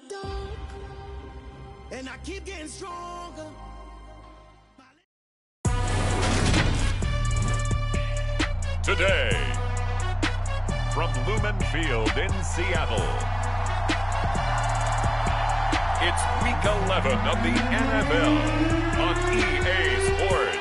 dark, and I keep getting stronger. Today, from Lumen Field in Seattle, it's Week 11 of the NFL on EA Sports.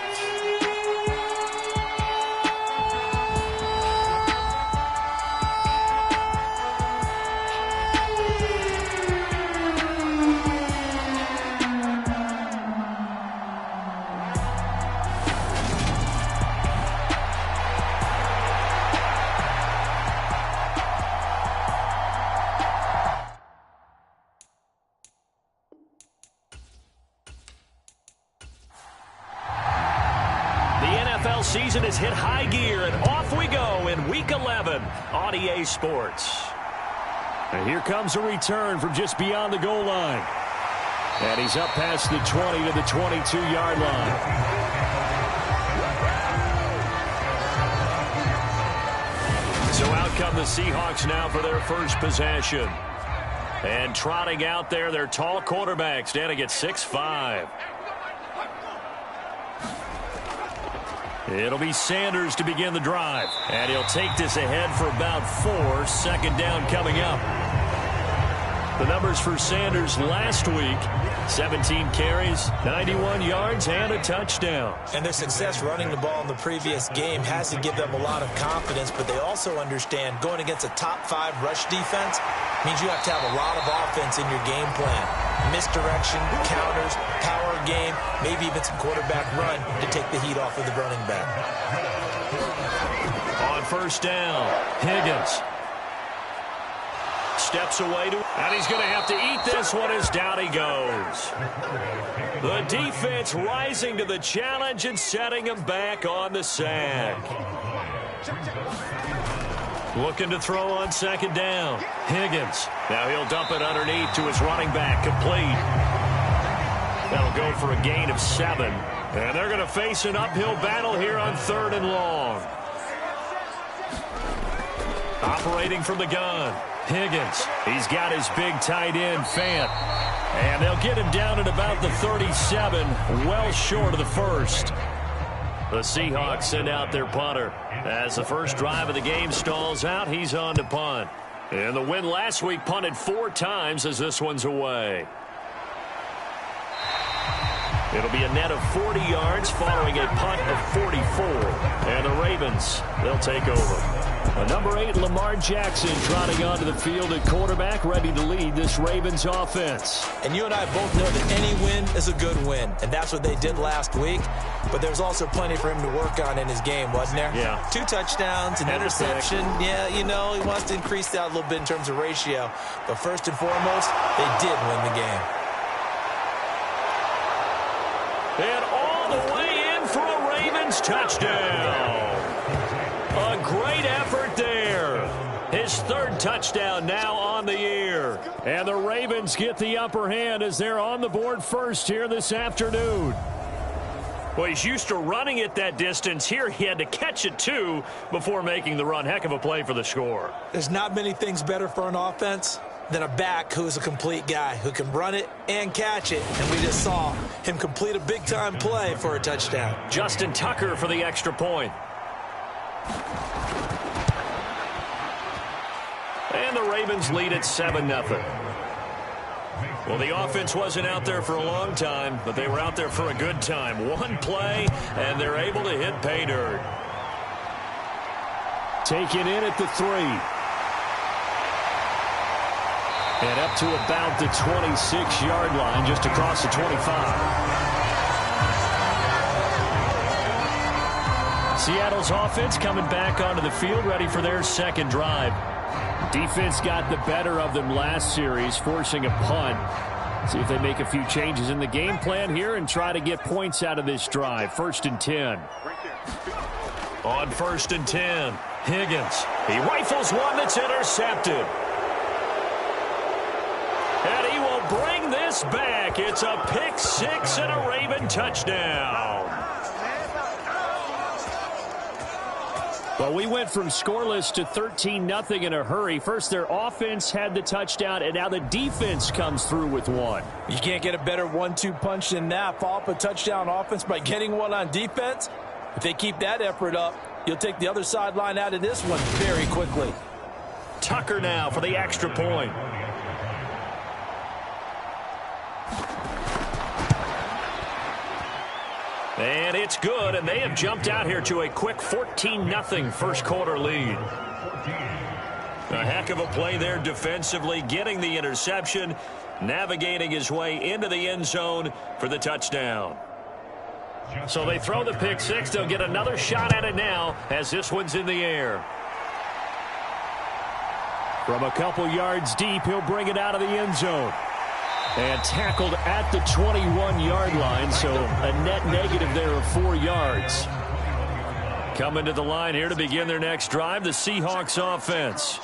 Season has hit high gear, and off we go in Week 11 on EA Sports. And here comes a return from just beyond the goal line. And he's up past the 20 to the 22-yard line. So out come the Seahawks now for their first possession. And trotting out there, their tall quarterback standing at 6'5". It'll be Sanders to begin the drive. And he'll take this ahead for about 4. Second down coming up. The numbers for Sanders last week: 17 carries, 91 yards, and a touchdown. And their success running the ball in the previous game has to give them a lot of confidence, but they also understand going against a top-5 rush defense means you have to have a lot of offense in your game plan. Misdirection, counters, power game, maybe even some quarterback run to take the heat off of the running back. On first down, Higgins steps away, and he's going to have to eat this one as down he goes. The defense rising to the challenge and setting him back on the sack. Looking to throw on second down. Higgins. Now he'll dump it underneath to his running back. Complete. That'll go for a gain of 7. And they're going to face an uphill battle here on 3rd and long. Operating from the gun. Higgins. He's got his big tight end, Fant. And they'll get him down at about the 37, well short of the first. The Seahawks send out their punter. As the first drive of the game stalls out, he's on to punt. And the win last week punted 4 times as this one's away. It'll be a net of 40 yards following a punt of 44. And the Ravens, they'll take over. Number 8, Lamar Jackson, trotting onto the field at quarterback, ready to lead this Ravens offense. And you and I both know that any win is a good win, and that's what they did last week. But there's also plenty for him to work on in his game, wasn't there? Yeah. 2 touchdowns, an interception. Yeah, you know, he wants to increase that a little bit in terms of ratio. But first and foremost, they did win the game. And all the way in for a Ravens touchdown. A great effort there. His 3rd touchdown now on the year. And the Ravens get the upper hand as they're on the board first here this afternoon. Well, he's used to running it that distance. Here he had to catch it, too, before making the run. Heck of a play for the score. There's not many things better for an offense than a back who's a complete guy, who can run it and catch it. And we just saw him complete a big-time play for a touchdown. Justin Tucker for the extra point. And the Ravens lead at 7-0. Well, the offense wasn't out there for a long time, but they were out there for a good time. One play, and they're able to hit pay dirt. Taken in at the 3. And up to about the 26-yard line, just across the 25. Seattle's offense coming back onto the field, ready for their second drive. Defense got the better of them last series, forcing a punt. See if they make a few changes in the game plan here and try to get points out of this drive. 1st and 10. On 1st and 10, Higgins. He rifles one that's intercepted. And he will bring this back. It's a pick 6 and a Raven touchdown. Well, we went from scoreless to 13-0 in a hurry. First, their offense had the touchdown, and now the defense comes through with one. You can't get a better 1-2 punch than that. Follow up a touchdown offense by getting one on defense. If they keep that effort up, you'll take the other sideline out of this one very quickly. Tucker now for the extra point. And it's good, and they have jumped out here to a quick 14-0 first quarter lead. A heck of a play there defensively, getting the interception, navigating his way into the end zone for the touchdown. So they throw the pick six. They'll get another shot at it now as this one's in the air. From a couple yards deep, he'll bring it out of the end zone. And tackled at the 21-yard line, so a net negative there of 4 yards. Coming to the line here to begin their next drive, the Seahawks offense.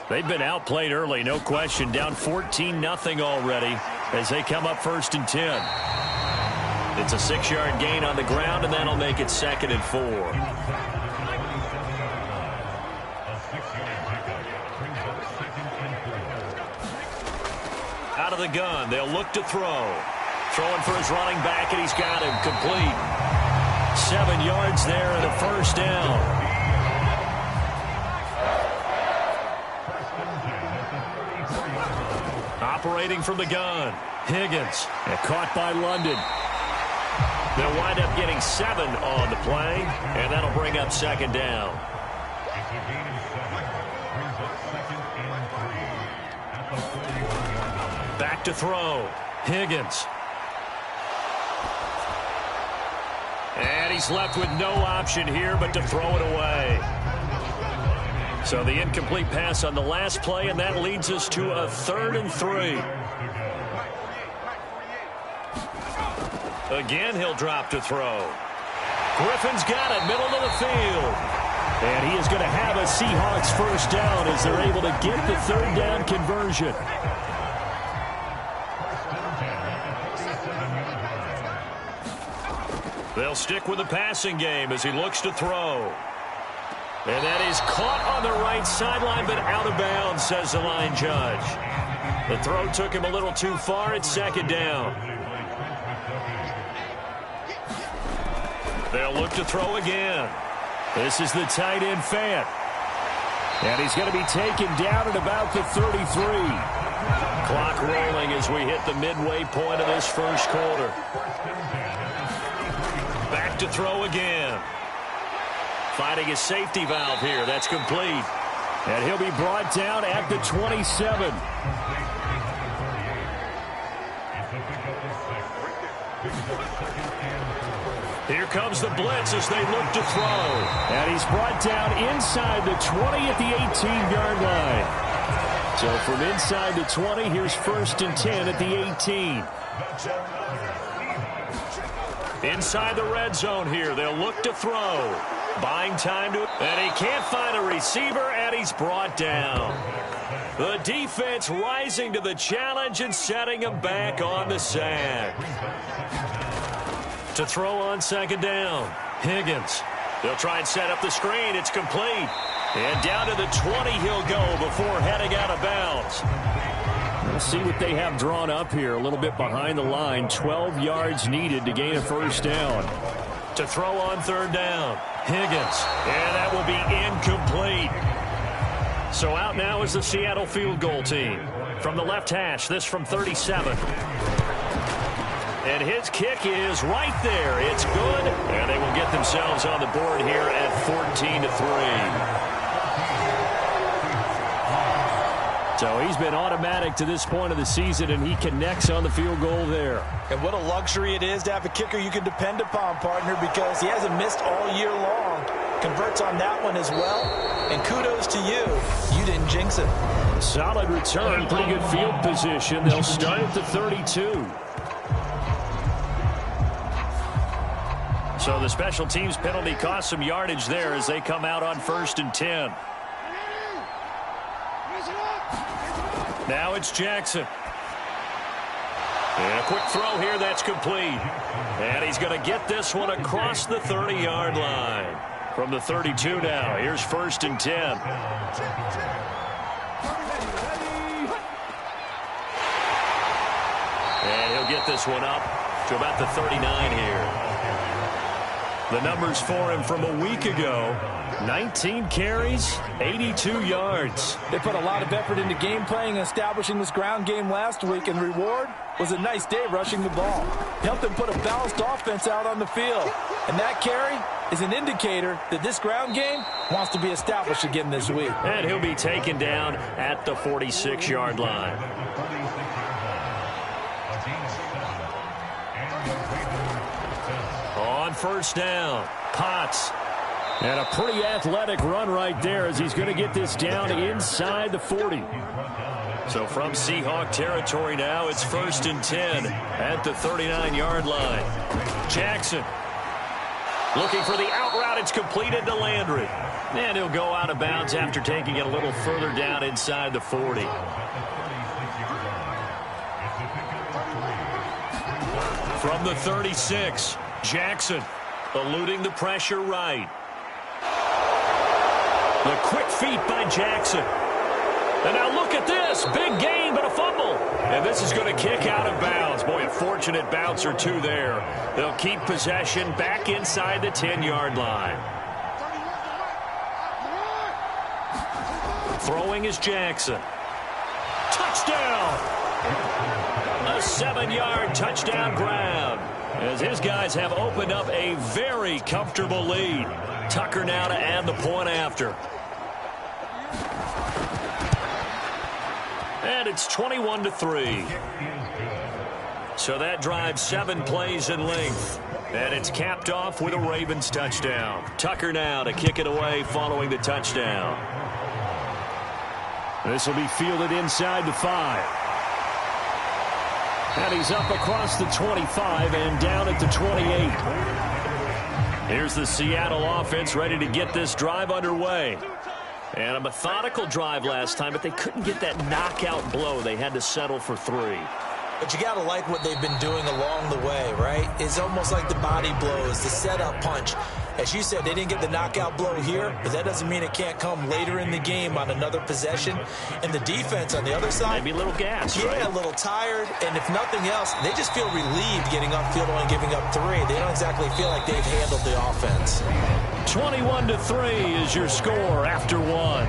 They've been outplayed early, no question. Down 14-0 already as they come up 1st and 10. It's a 6-yard gain on the ground, and that'll make it 2nd and 4. Out of the gun, they'll look to throw. Throwing for his running back, and he's got him complete. 7 yards there and a first down. Operating from the gun, Higgins, and caught by London. They'll wind up getting 7 on the play, and that'll bring up 2nd down. Back to throw. Higgins. And he's left with no option here but to throw it away. So the incomplete pass on the last play, and that leads us to a 3rd and 3. Again, he'll drop to throw. Griffin's got it, middle of the field. And he is going to have a Seahawks first down as they're able to get the 3rd down conversion. They'll stick with the passing game as he looks to throw. And that is caught on the right sideline, but out of bounds, says the line judge. The throw took him a little too far. It's 2nd down. They'll look to throw again. This is the tight end, Fant. And he's going to be taken down at about the 33. Clock rolling as we hit the midway point of this first quarter. Back to throw again. Finding his safety valve here. That's complete. And he'll be brought down at the 27. Here comes the blitz as they look to throw. And he's brought down inside the 20 at the 18-yard line. So from inside the 20, here's 1st and 10 at the 18. Inside the red zone here, they'll look to throw. Buying time to, and he can't find a receiver, and he's brought down. The defense rising to the challenge and setting him back on the sack. To throw on 2nd down, Higgins. They'll try and set up the screen. It's complete. And down to the 20 he'll go before heading out of bounds. We'll see what they have drawn up here. A little bit behind the line. 12 yards needed to gain a first down. To throw on 3rd down, Higgins. And that will be incomplete. So out now is the Seattle field goal team. From the left hash, this from 37. And his kick is right there. It's good. And they will get themselves on the board here at 14-3. So he's been automatic to this point of the season, and he connects on the field goal there. And what a luxury it is to have a kicker you can depend upon, partner, because he hasn't missed all year long. Converts on that one as well. And kudos to you. You didn't jinx it. Solid return. Pretty good field position. They'll start at the 32. So the special teams penalty cost some yardage there as they come out on 1st and 10. Now it's Jackson. And a quick throw here, that's complete. And he's going to get this one across the 30-yard line. From the 32 now, here's 1st and 10. And he'll get this one up to about the 39 here. The numbers for him from a week ago: 19 carries, 82 yards. They put a lot of effort into game playing and establishing this ground game last week, and the reward was a nice day rushing the ball. Helped them put a balanced offense out on the field. And that carry is an indicator that this ground game wants to be established again this week. And he'll be taken down at the 46-yard line. On 1st down, Potts. And a pretty athletic run right there as he's going to get this down inside the 40. So from Seahawk territory now, it's 1st and 10 at the 39-yard line. Jackson looking for the out route. It's completed to Landry. And he'll go out of bounds after taking it a little further down inside the 40. From the 36, Jackson eluding the pressure right. The quick feet by Jackson. And now look at this. Big gain, but a fumble. And this is going to kick out of bounds. Boy, a fortunate bounce or two there. They'll keep possession back inside the 10-yard line. Throwing is Jackson. Touchdown! A 7-yard touchdown grab, as his guys have opened up a very comfortable lead. Tucker now to add the point after. And it's 21-3. So that drives 7 plays in length. And it's capped off with a Ravens touchdown. Tucker now to kick it away following the touchdown. This will be fielded inside the 5. And he's up across the 25 and down at the 28. Here's the Seattle offense ready to get this drive underway. And a methodical drive last time, but they couldn't get that knockout blow. They had to settle for 3. But you got to like what they've been doing along the way, right? It's almost like the body blows, the setup punch. As you said, they didn't get the knockout blow here, but that doesn't mean it can't come later in the game on another possession. And the defense on the other side, maybe a little gassed, right? Yeah, a little tired. And if nothing else, they just feel relieved getting upfield only giving up 3. They don't exactly feel like they've handled the offense. 21-3 is your score after 1.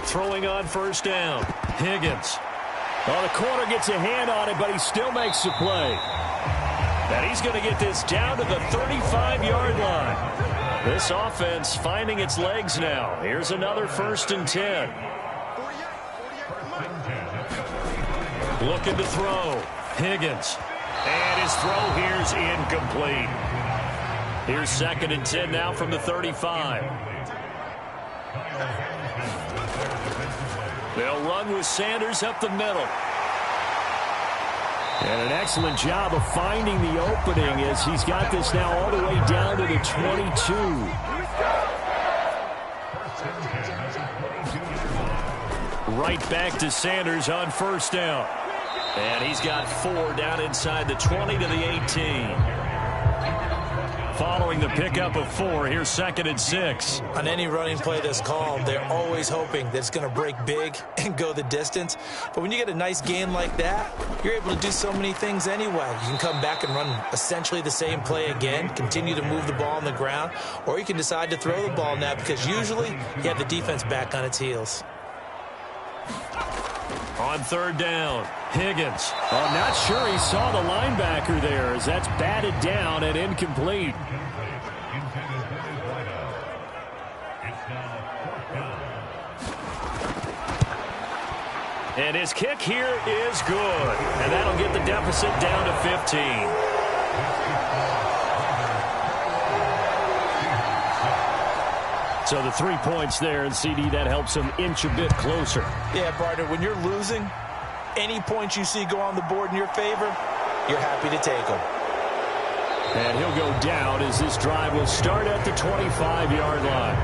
Throwing on 1st down. Higgins. Well, the corner gets a hand on it, but he still makes the play. And he's going to get this down to the 35-yard line. This offense finding its legs now. Here's another 1st and 10. Looking to throw. Higgins. And his throw here's incomplete. Here's 2nd and 10 now from the 35. They'll run with Sanders up the middle. And an excellent job of finding the opening as he's got this now all the way down to the 22. Right back to Sanders on 1st down. And he's got 4 down inside the 20 to the 18. Following the pickup of 4, here's 2nd and 6. On any running play that's called, they're always hoping that it's going to break big and go the distance. But when you get a nice gain like that, you're able to do so many things anyway. You can come back and run essentially the same play again, continue to move the ball on the ground, or you can decide to throw the ball now because usually you have the defense back on its heels. On 3rd down, Higgins. I'm not sure he saw the linebacker there as that's batted down and incomplete. And his kick here is good. And that'll get the deficit down to 15. So the 3 points there, and CD, that helps him inch a bit closer. Yeah, partner, when you're losing, any points you see go on the board in your favor, you're happy to take them. And he'll go down as this drive will start at the 25-yard line.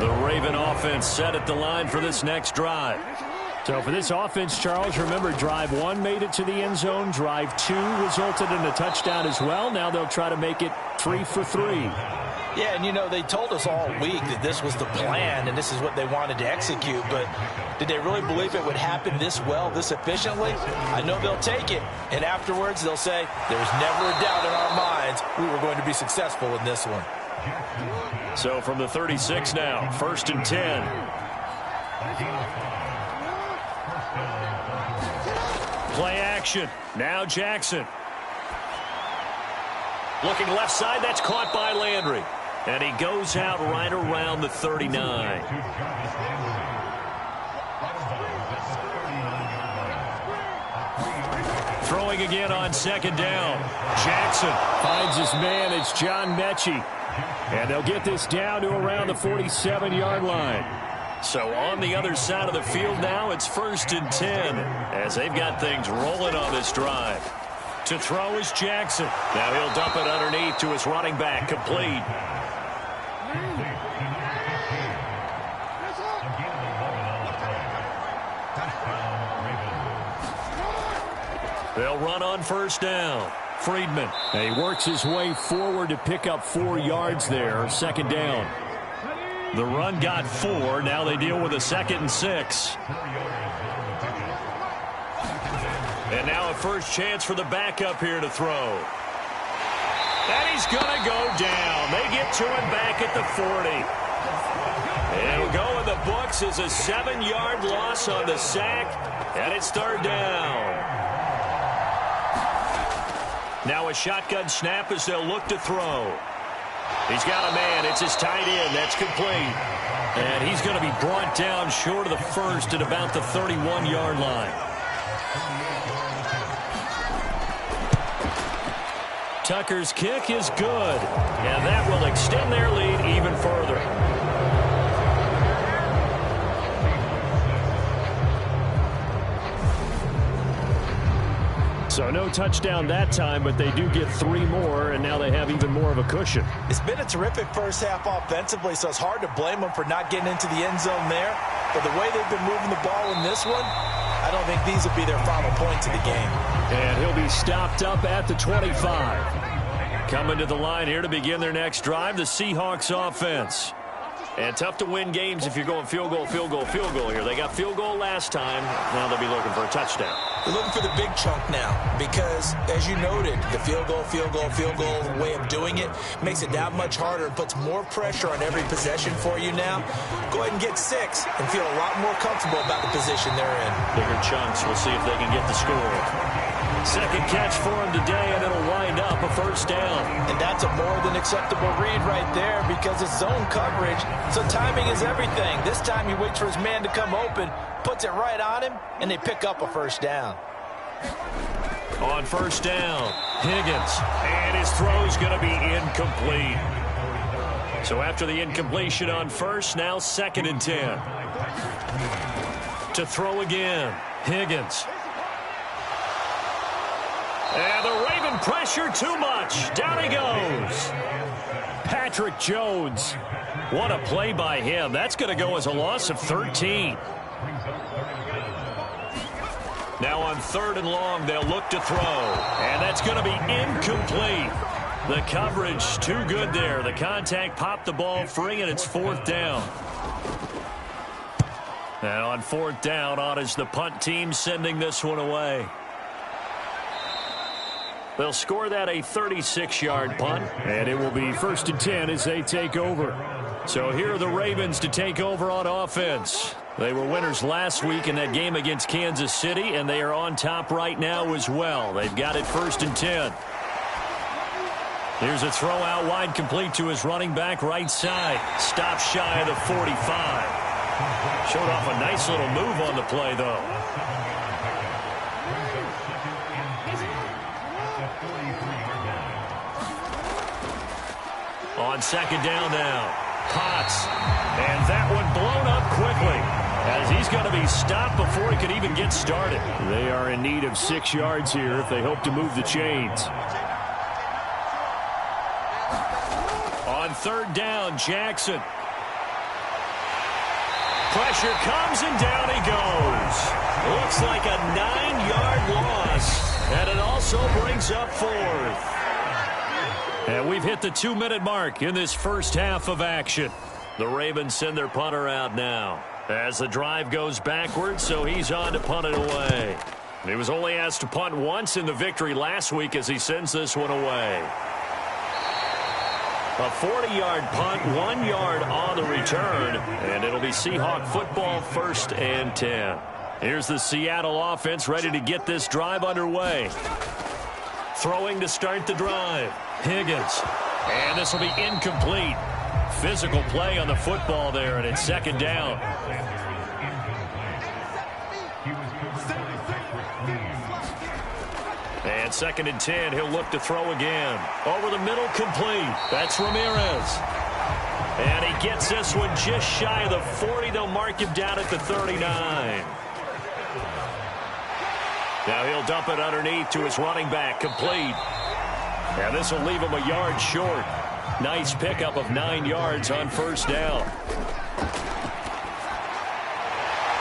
The Raven offense set at the line for this next drive. So for this offense, Charles, remember drive 1 made it to the end zone. Drive 2 resulted in a touchdown as well. Now they'll try to make it 3 for 3. Yeah, and you know, they told us all week that this was the plan and this is what they wanted to execute, but did they really believe it would happen this well, this efficiently? I know they'll take it, and afterwards they'll say, there's never a doubt in our minds we were going to be successful in this one. So from the 36 now, 1st and 10. Play action. Now Jackson. Looking left side, that's caught by Landry. And he goes out right around the 39. Throwing again on 2nd down. Jackson Finds his man. It's John Mechie. And they'll get this down to around the 47-yard line. So on the other side of the field now, it's 1st and 10 as they've got things rolling on this drive. To throw is Jackson. Now he'll dump it underneath to his running back, complete. They'll run on 1st down. Friedman. He works his way forward to pick up 4 yards there. 2nd down. The run got 4. Now they deal with a 2nd and 6. And now a first chance for the backup here to throw. And he's going to go down. They get to him back at the 40. It'll go in the books as a 7-yard loss on the sack. And it's 3rd down. Now a shotgun snap as they'll look to throw. He's got a man. It's his tight end. That's complete. And he's going to be brought down short of the 1st at about the 31-yard line. Tucker's kick is good. And that will extend their lead even further. So no touchdown that time, but they do get 3 more, and now they have even more of a cushion. It's been a terrific first half offensively, so it's hard to blame them for not getting into the end zone there. But the way they've been moving the ball in this one, I don't think these will be their final points of the game. And he'll be stopped up at the 25. Coming to the line here to begin their next drive, the Seahawks offense. And tough to win games if you're going field goal, field goal, field goal here. They got field goal last time. Now they'll be looking for a touchdown. They're looking for the big chunk now because, as you noted, the field goal way of doing it makes it that much harder and puts more pressure on every possession for you now. Go ahead and get 6 and feel a lot more comfortable about the position they're in. Bigger chunks. We'll see if they can get the score. Second catch for him today, and it'll wind up a 1st down. And that's a more than acceptable read right there because it's zone coverage, so timing is everything. This time he waits for his man to come open, puts it right on him, and they pick up a 1st down. On 1st down, Higgins, and his throw's going to be incomplete. So after the incompletion on 1st, now 2nd and 10. To throw again, Higgins. And the Raven pressure too much. Down he goes. Patrick Jones. What a play by him. That's going to go as a loss of 13. Now on 3rd and long, they'll look to throw. And that's going to be incomplete. The coverage too good there. The contact popped the ball free, and it's 4th down. And on 4th down, on is the punt team sending this one away. They'll score that a 36-yard punt. And it will be 1st and 10 as they take over. So here are the Ravens to take over on offense. They were winners last week in that game against Kansas City, and they are on top right now as well. They've got it 1st and 10. Here's a throw out wide, complete to his running back right side. Stop shy of the 45. Showed off a nice little move on the play, though. On 2nd down now, Potts, and that one blown up quickly as he's going to be stopped before he could even get started. They are in need of 6 yards here if they hope to move the chains. On 3rd down, Jackson. Pressure comes, and down he goes. Looks like a 9-yard loss, and it also brings up 4th. And we've hit the 2-minute mark in this first half of action. The Ravens send their punter out now as the drive goes backwards, so he's on to punt it away. He was only asked to punt once in the victory last week as he sends this one away. A 40-yard punt, 1 yard on the return, and it'll be Seahawk football, 1st and 10. Here's the Seattle offense ready to get this drive underway. Throwing to start the drive. Higgins. And this will be incomplete. Physical play on the football there, and it's 2nd down. And 2nd and 10, he'll look to throw again. Over the middle, complete. That's Ramirez. And he gets this one just shy of the 40. They'll mark him down at the 39. Now he'll dump it underneath to his running back, complete. And this will leave him a yard short. Nice pickup of 9 yards on 1st down.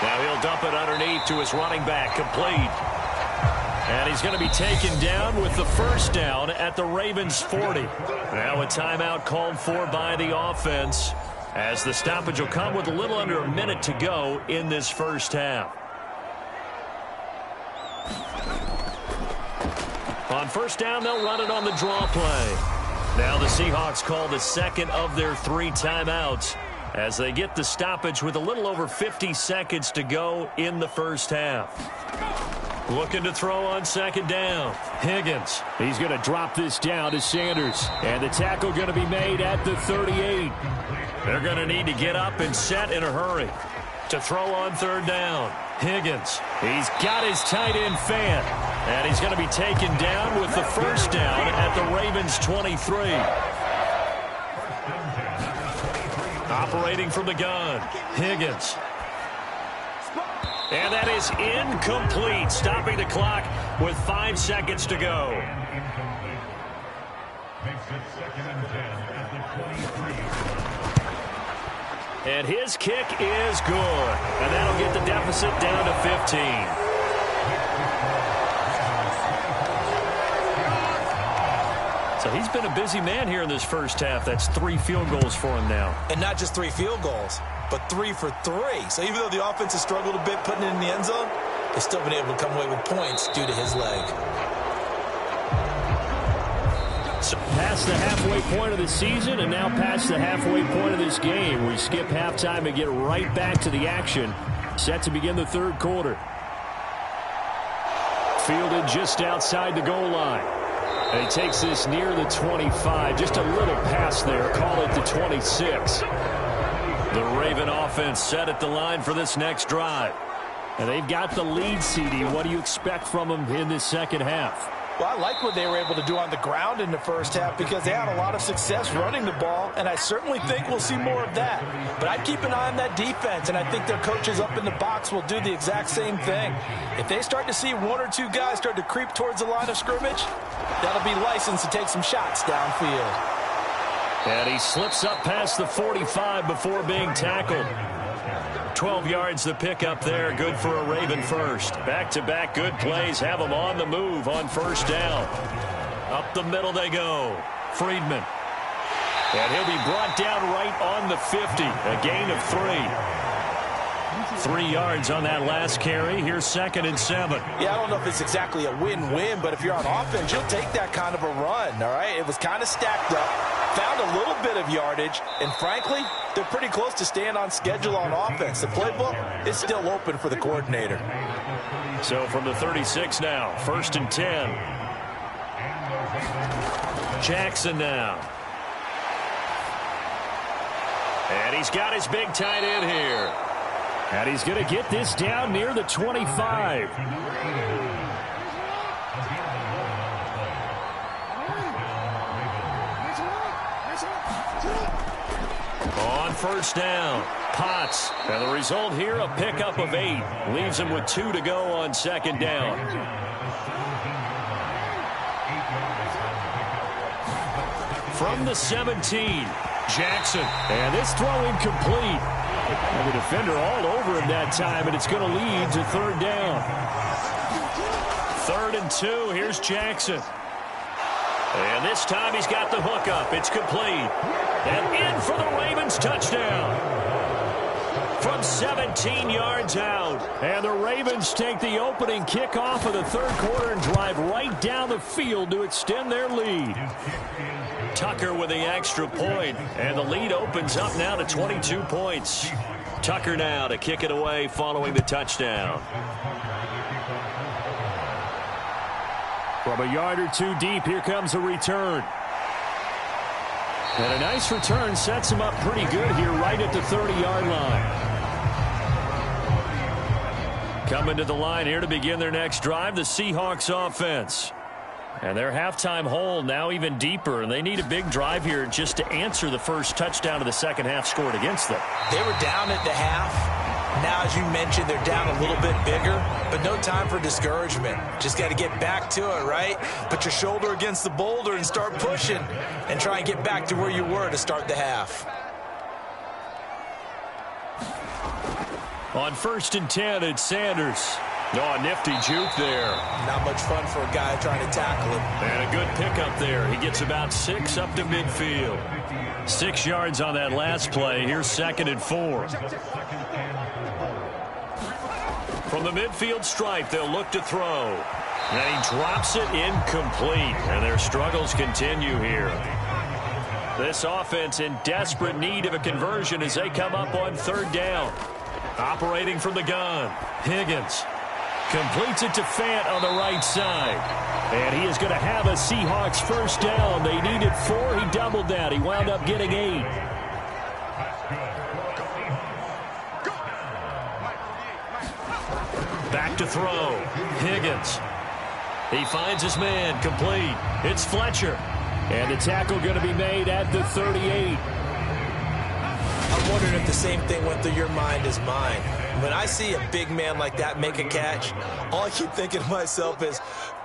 Now he'll dump it underneath to his running back, complete. And he's going to be taken down with the 1st down at the Ravens' 40. Now a timeout called for by the offense, as the stoppage will come with a little under a minute to go in this first half. On 1st down, they'll run it on the draw play. Now the Seahawks call the 2nd of their 3 timeouts as they get the stoppage with a little over 50 seconds to go in the first half. Looking to throw on 2nd down. Higgins. He's going to drop this down to Sanders. And the tackle going to be made at the 38. They're going to need to get up and set in a hurry. To throw on 3rd down. Higgins. He's got his tight end fan. And he's going to be taken down with the 1st down at the Ravens' 23. Operating from the gun. Higgins. And that is incomplete, stopping the clock with 5 seconds to go. And his kick is good. And that'll get the deficit down to 15. So he's been a busy man here in this first half. That's 3 field goals for him now. And not just 3 field goals, but 3 for 3. So even though the offense has struggled a bit putting it in the end zone, they've still been able to come away with points due to his leg. So past the halfway point of the season and now past the halfway point of this game. We skip halftime and get right back to the action. Set to begin the 3rd quarter. Fielded just outside the goal line. And he takes this near the 25. Just a little pass there. Call it the 26. The Raven offense set at the line for this next drive. And they've got the lead, CD. What do you expect from them in this second half? Well, I like what they were able to do on the ground in the first half because they had a lot of success running the ball, and I certainly think we'll see more of that. But I'd keep an eye on that defense, and I think their coaches up in the box will do the exact same thing. If they start to see 1 or 2 guys start to creep towards the line of scrimmage, that'll be licensed to take some shots downfield. And he slips up past the 45 before being tackled. 12 yards the pickup there. Good for a Raven first. Back-to-back good plays have them on the move on 1st down. Up the middle they go. Friedman. And he'll be brought down right on the 50. A gain of 3. 3 yards on that last carry. Here's 2nd and 7. Yeah, I don't know if it's exactly a win-win, but if you're on offense, you'll take that kind of a run, all right? It was kind of stacked up, found a little bit of yardage, and frankly, they're pretty close to staying on schedule on offense. The playbook is still open for the coordinator. So from the 36 now, 1st and 10. Jackson now. And he's got his big tight end here. And he's going to get this down near the 25. On 1st down, Potts. And the result here, a pickup of 8. Leaves him with 2 to go on 2nd down. From the 17, Jackson. And this throw incomplete. And the defender all over him that time, and it's going to lead to third down. 3rd and 2. Here's Jackson. And this time he's got the hook up. It's complete. And in for the Ravens touchdown. From 17 yards out. And the Ravens take the opening kickoff of the third quarter and drive right down the field to extend their lead. Tucker with the extra point. And the lead opens up now to 22 points. Tucker now to kick it away following the touchdown. From a yard or two deep, here comes a return. And a nice return sets him up pretty good here right at the 30-yard line. Coming to the line here to begin their next drive, the Seahawks offense. And their halftime hole now even deeper, and they need a big drive here just to answer the first touchdown of the second half scored against them. They were down at the half. Now, as you mentioned, they're down a little bit bigger, but no time for discouragement. Just got to get back to it, right? Put your shoulder against the boulder and start pushing and try and get back to where you were to start the half. On 1st and 10, it's Sanders. Oh, a nifty juke there. Not much fun for a guy trying to tackle him. And a good pickup there. He gets about 6 up to midfield. 6 yards on that last play. Here's 2nd and 4. From the midfield stripe, they'll look to throw. And he drops it incomplete. And their struggles continue here. This offense in desperate need of a conversion as they come up on 3rd down. Operating from the gun, Higgins completes it to Fant on the right side. And he is going to have a Seahawks first down. They needed 4. He doubled that. He wound up getting 8. Back to throw. Higgins. He finds his man. Complete. It's Fletcher. And the tackle going to be made at the 38. I'm wondering if the same thing went through your mind as mine. When I see a big man like that make a catch, all I keep thinking to myself is,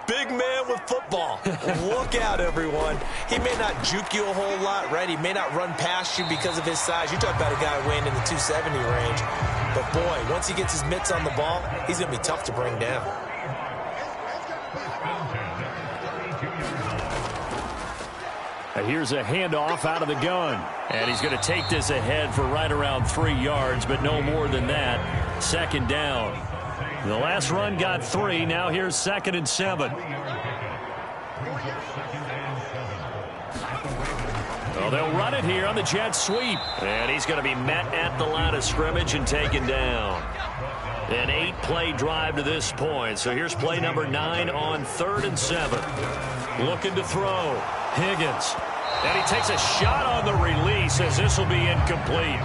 big man with football. Look out, everyone. He may not juke you a whole lot, right? He may not run past you because of his size. You talk about a guy weighing in the 270 range. But, boy, once he gets his mitts on the ball, he's going to be tough to bring down. And here's a handoff out of the gun. And he's going to take this ahead for right around 3 yards, but no more than that. 2nd down. The last run got 3. Now here's 2nd and 7. Well, they'll run it here on the jet sweep. And he's going to be met at the line of scrimmage and taken down. An 8-play drive to this point. So here's play number 9 on 3rd and 7. Looking to throw. Higgins. And he takes a shot on the release as this will be incomplete.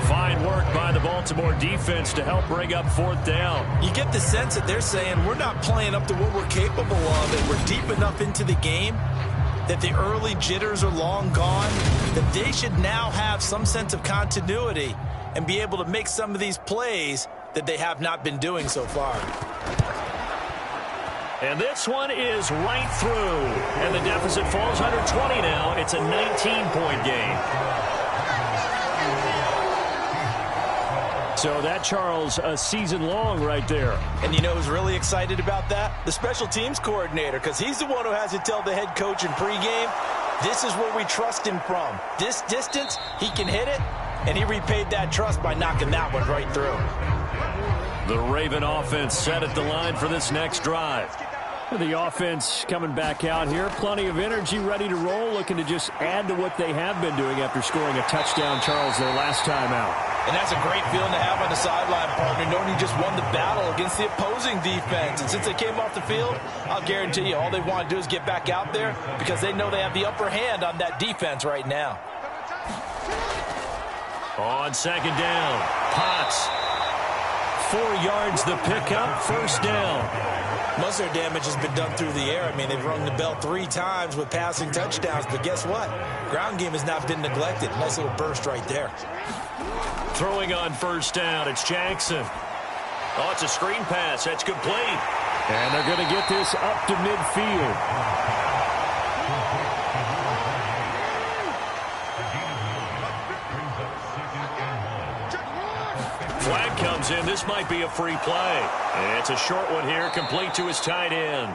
Fine work by the Baltimore defense to help bring up 4th down. You get the sense that they're saying we're not playing up to what we're capable of, and we're deep enough into the game that the early jitters are long gone, that they should now have some sense of continuity and be able to make some of these plays that they have not been doing so far. And this one is right through. And the deficit falls under 20 now. It's a 19-point game. So that, Charles, a season long right there. And you know who's really excited about that? The special teams coordinator, because he's the one who has to tell the head coach in pregame, this is where we trust him from. This distance, he can hit it, and he repaid that trust by knocking that one right through. The Raven offense set at the line for this next drive. The offense coming back out here. Plenty of energy, ready to roll, looking to just add to what they have been doing after scoring a touchdown, Charles, their last time out. And that's a great feeling to have on the sideline, partner, knowing you just won the battle against the opposing defense. And since they came off the field, I'll guarantee you all they want to do is get back out there because they know they have the upper hand on that defense right now. On 2nd down, Potts. 4 yards the pickup, 1st down. Most of their damage has been done through the air. I mean, they've rung the bell 3 times with passing touchdowns, but guess what? Ground game has not been neglected. Nice little burst right there. Throwing on 1st down, it's Jackson. Oh, it's a screen pass. That's complete. And they're going to get this up to midfield. flag comes in. This might be a free play. And it's a short one here, complete to his tight end.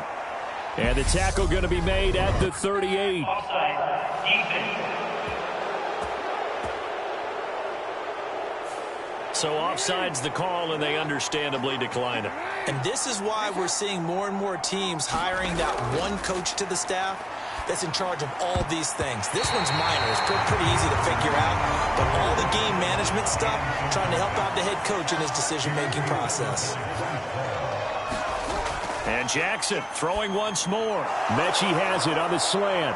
And the tackle going to be made at the 38. Offside, defense. So offside's the call, and they understandably decline it. And this is why we're seeing more and more teams hiring that one coach to the staff that's in charge of all these things. This one's minor. It's pretty easy to figure out. But all the game management stuff, trying to help out the head coach in his decision-making process. And Jackson throwing once more. Mechie has it on the slant.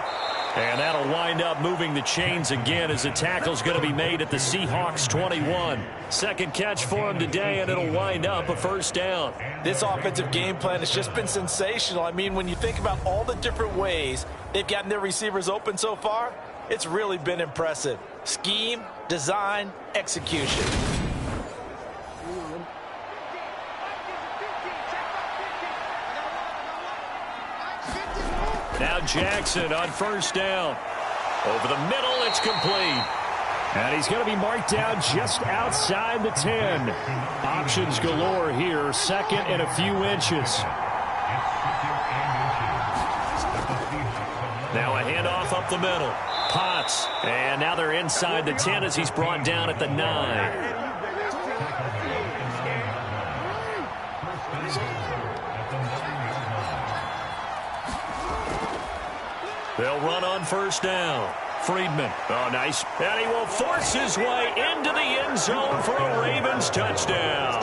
And that'll wind up moving the chains again as the tackle's going to be made at the Seahawks 21. Second catch for him today, and it'll wind up a first down. This offensive game plan has just been sensational. I mean, when you think about all the different ways they've gotten their receivers open so far, it's really been impressive. Scheme, design, execution. Now Jackson on first down. Over the middle, it's complete. And he's going to be marked down just outside the 10. Options galore here, second and a few inches. Now a handoff up the middle. Potts. And now they're inside the 10 as he's brought down at the 9. They'll run on first down. Friedman. Oh, nice. And he will force his way into the end zone for a Ravens touchdown.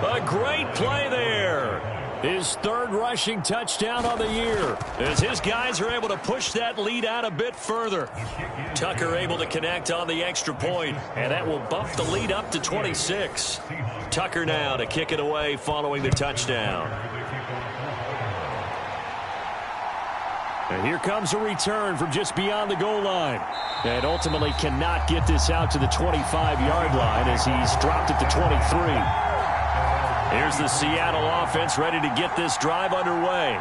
A great play there. His third rushing touchdown on the year. As his guys are able to push that lead out a bit further. Tucker able to connect on the extra point, and that will bump the lead up to 26. Tucker now to kick it away following the touchdown. And here comes a return from just beyond the goal line. And ultimately cannot get this out to the 25-yard line as he's dropped it to 23. Here's the Seattle offense ready to get this drive underway.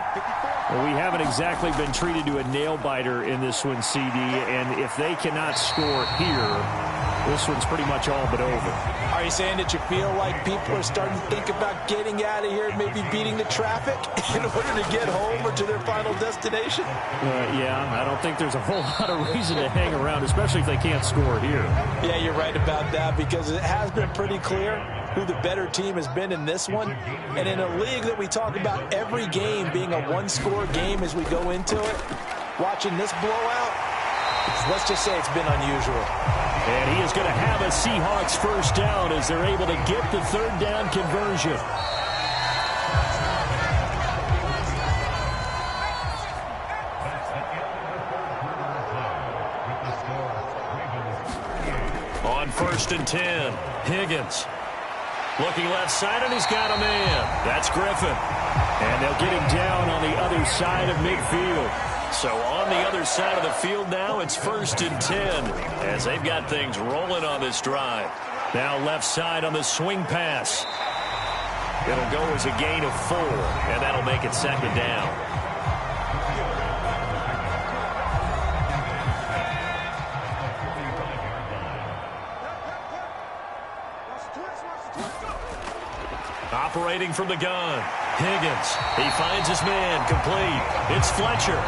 Well, we haven't exactly been treated to a nail-biter in this one, CD. And if they cannot score here, this one's pretty much all but over. Are you saying that you feel like people are starting to think about getting out of here, maybe beating the traffic in order to get home or to their final destination? Yeah, I don't think there's a whole lot of reason to hang around, especially if they can't score here. Yeah, you're right about that because it has been pretty clear who the better team has been in this one. And in a league that we talk about every game being a one-score game as we go into it, watching this blowout, let's just say it's been unusual. And he is going to have a Seahawks first down as they're able to get the third down conversion. On first and 10, Higgins. Looking left side, and he's got a man. That's Griffin. And they'll get him down on the other side of midfield. So on the other side of the field now, it's first and 10 as they've got things rolling on this drive. Now left side on the swing pass. It'll go as a gain of 4, and that'll make it second down. Operating from the gun, Higgins. He finds his man, complete. It's Fletcher.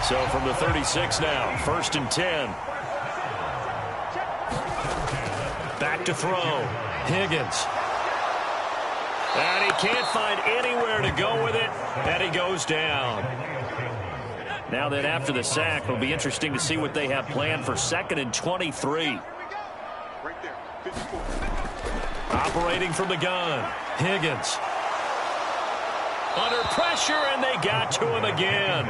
So from the 36 now, first and 10. Back to throw, Higgins. And he can't find anywhere to go with it, and he goes down. Now that after the sack, it'll be interesting to see what they have planned for second and 23. Operating from the gun, Higgins. Under pressure, and they got to him again.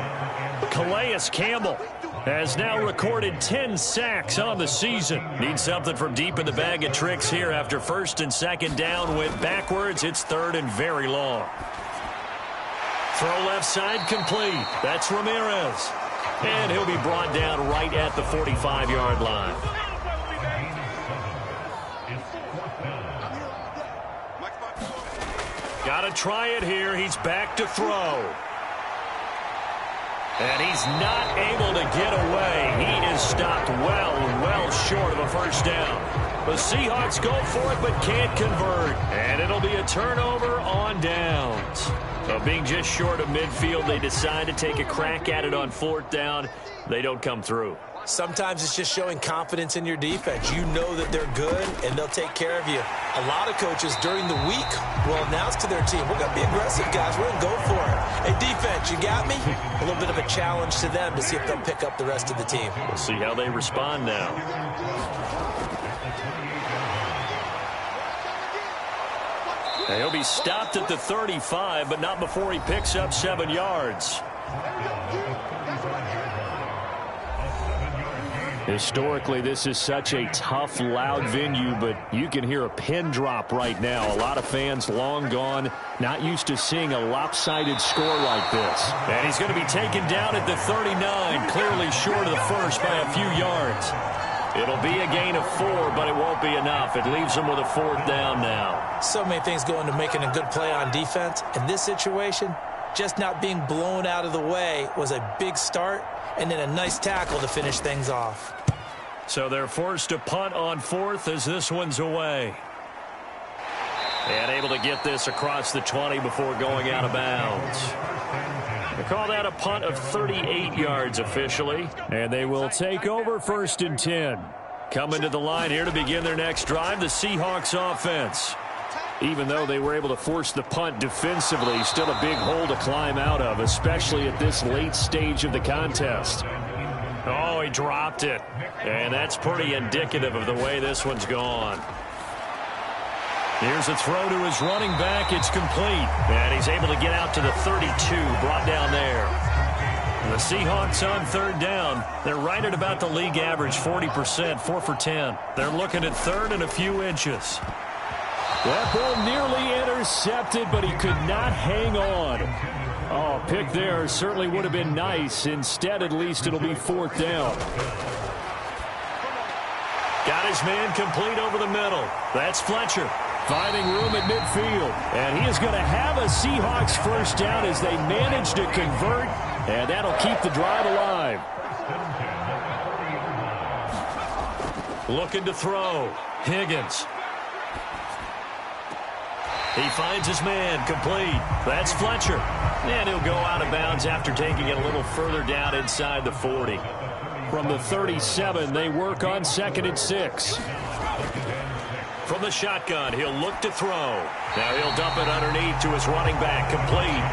Calais Campbell has now recorded 10 sacks on the season. Needs something from deep in the bag of tricks here after first and second down went backwards. It's third and very long. Throw left side complete. That's Ramirez. And he'll be brought down right at the 45-yard line. Got to try it here. He's back to throw. And he's not able to get away. He is stopped well short of a first down. The Seahawks go for it but can't convert. And it'll be a turnover on downs. So being just short of midfield, they decide to take a crack at it on 4th down. They don't come through. Sometimes it's just showing confidence in your defense. You know that they're good, and they'll take care of you. A lot of coaches during the week will announce to their team, we're going to be aggressive, guys. We're going to go for it. Hey, defense, you got me? A little bit of a challenge to them to see if they'll pick up the rest of the team. We'll see how they respond now. He'll be stopped at the 35, but not before he picks up 7 yards. Historically, this is such a tough, loud venue, but you can hear a pin drop right now. A lot of fans long gone, not used to seeing a lopsided score like this. And he's going to be taken down at the 39, clearly short of the first by a few yards. It'll be a gain of 4, but it won't be enough. It leaves him with a 4th down now. So many things go into making a good play on defense. In this situation, just not being blown out of the way was a big start, and then a nice tackle to finish things off. So they're forced to punt on 4th as this one's away. And able to get this across the 20 before going out of bounds. They call that a punt of 38 yards officially. And they will take over 1st and 10. Coming to the line here to begin their next drive, the Seahawks offense. Even though they were able to force the punt defensively, still a big hole to climb out of, especially at this late stage of the contest. Oh, he dropped it. And that's pretty indicative of the way this one's gone. Here's a throw to his running back. It's complete. And he's able to get out to the 32, brought down there. The Seahawks on 3rd down. They're right at about the league average, 40%, 4 for 10. They're looking at 3rd and a few inches. That ball nearly intercepted, but he could not hang on. Oh, pick there certainly would have been nice. Instead, at least it'll be 4th down. Got his man complete over the middle. That's Fletcher. Finding room at midfield. And he is going to have a Seahawks 1st down as they manage to convert. And that'll keep the drive alive. Looking to throw. Higgins. He finds his man complete. That's Fletcher. And he'll go out of bounds after taking it a little further down inside the 40. From the 37, they work on 2nd and 6. From the shotgun, he'll look to throw. Now he'll dump it underneath to his running back, complete.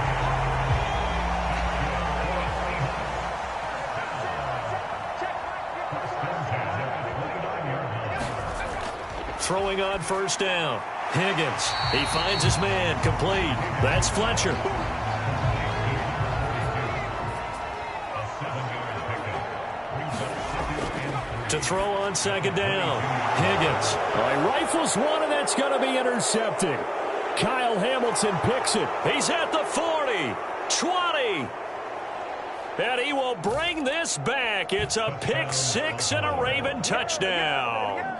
Throwing on 1st down. Higgins. He finds his man, complete. That's Fletcher. To throw on 2nd down. Higgins. He rifles one, and that's going to be intercepted. Kyle Hamilton picks it. He's at the 40, 20. And he will bring this back. It's a pick 6 and a Raven touchdown.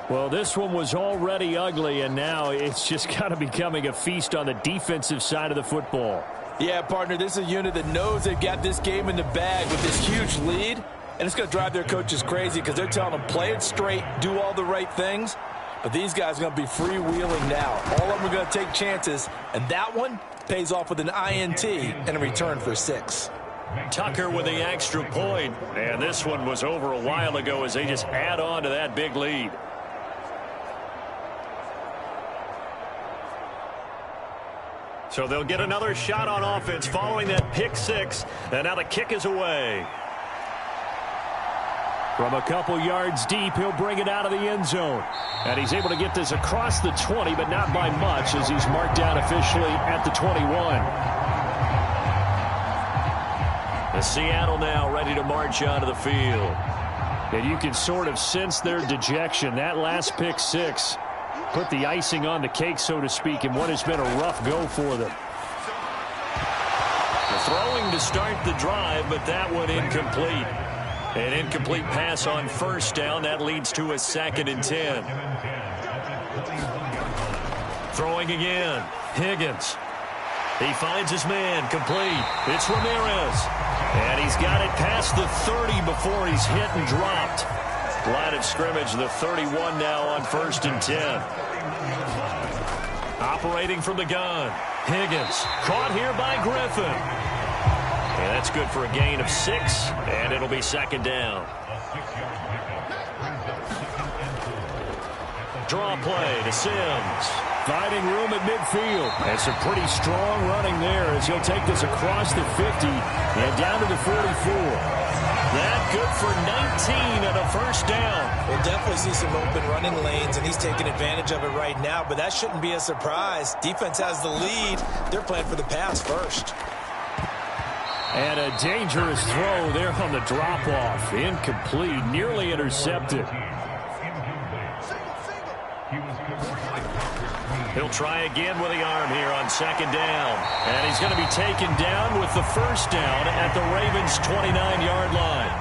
Well, this one was already ugly, and now it's just kind of becoming a feast on the defensive side of the football. Yeah, partner, this is a unit that knows they've got this game in the bag with this huge lead. And it's going to drive their coaches crazy because they're telling them, play it straight, do all the right things. But these guys are going to be freewheeling now. All of them are going to take chances. And that one pays off with an INT and a return for 6. Tucker with the extra point. And this one was over a while ago as they just add on to that big lead. So they'll get another shot on offense following that pick 6. And now the kick is away. From a couple yards deep, he'll bring it out of the end zone. And he's able to get this across the 20, but not by much as he's marked down officially at the 21. The Seattle now ready to march onto the field. And you can sort of sense their dejection. That last pick 6 put the icing on the cake, so to speak, in what has been a rough go for them. The throwing to start the drive, but that one incomplete. An incomplete pass on 1st down. That leads to a 2nd and 10. Throwing again. Higgins. He finds his man. Complete. It's Ramirez. And he's got it past the 30 before he's hit and dropped. Line of scrimmage, the 31 now on 1st and 10. Operating from the gun. Higgins caught here by Griffin. And that's good for a gain of 6, and it'll be 2nd down. Draw play to Sims. Finding room at midfield. And some pretty strong running there as he'll take this across the 50 and down to the 44. That good for 19 and a 1st down. We'll definitely see some open running lanes, and he's taking advantage of it right now, but that shouldn't be a surprise. Defense has the lead. They're playing for the pass first. And a dangerous throw there on the drop-off. Incomplete, nearly intercepted. He'll try again with the arm here on 2nd down. And he's going to be taken down with the 1st down at the Ravens' 29-yard line.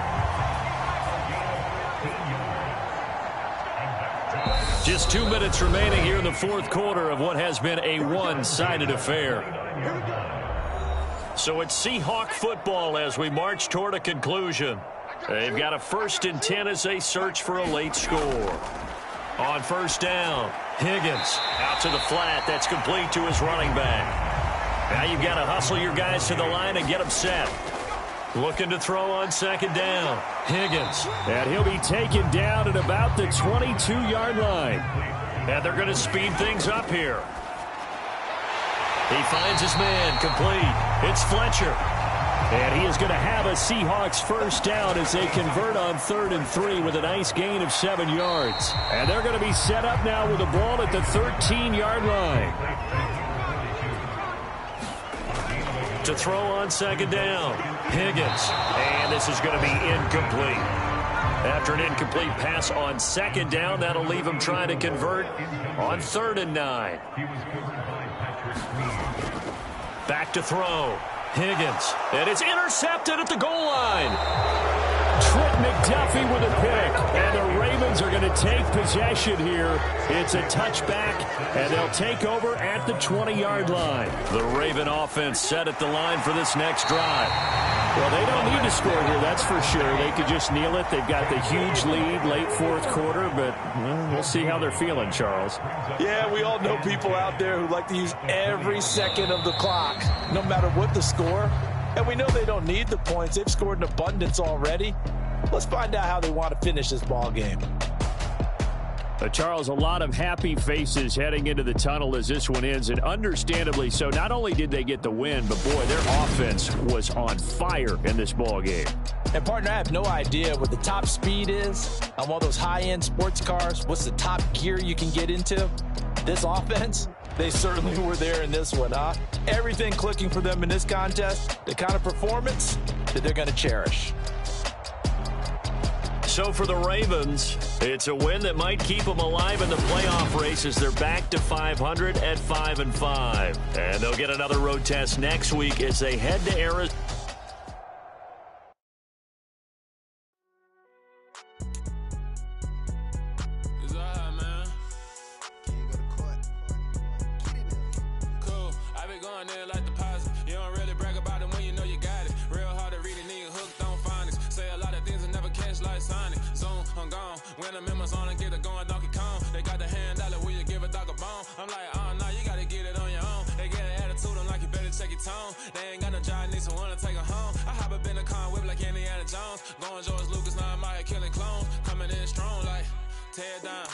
Just 2 minutes remaining here in the 4th quarter of what has been a one-sided affair. So it's Seahawk football as we march toward a conclusion. They've got a 1st and 10 as they search for a late score. On 1st down, Higgins out to the flat. That's complete to his running back. Now you've got to hustle your guys to the line and get them set. Looking to throw on 2nd down. Higgins. And he'll be taken down at about the 22-yard line. And they're going to speed things up here. He finds his man, complete. It's Fletcher. And he is going to have a Seahawks 1st down as they convert on 3rd and 3 with a nice gain of 7 yards. And they're going to be set up now with the ball at the 13-yard line. To throw on 2nd down, Higgins. And this is going to be incomplete. After an incomplete pass on 2nd down, that'll leave him trying to convert on 3rd and 9. Back to throw. Higgins. And it's intercepted at the goal line. Trent McDuffie with a pick. And the Ravens are going to take possession here. It's a touchback, and they'll take over at the 20-yard line. The Raven offense set at the line for this next drive. Well, they don't need to score here, that's for sure. They could just kneel it. They've got the huge lead late 4th quarter, but we'll see how they're feeling, Charles. Yeah, we all know people out there who like to use every second of the clock, no matter what the score. And we know they don't need the points. They've scored in abundance already. Let's find out how they want to finish this ball game. Charles, a lot of happy faces heading into the tunnel as this one ends, and understandably so. Not only did they get the win, but boy, their offense was on fire in this ball game. And partner, I have no idea what the top speed is on one of those high-end sports cars. What's the top gear you can get into? This offense, they certainly were there in this one, huh? Everything clicking for them in this contest, the kind of performance that they're going to cherish. So for the Ravens, it's a win that might keep them alive in the playoff race as they're back to 500 at 5-5. And they'll get another road test next week as they head to Arizona. When the members on and get it going Donkey Kong, they got the hand dollar, will you give a dog a bone? I'm like, oh no, you gotta get it on your own. They get an attitude, I'm like, you better check your tone. They ain't got no job, need someone to take her home. I hop up in the car, whip like Indiana Jones. Going George Lucas, now I'm out here killing clones. Coming in strong like, tear down.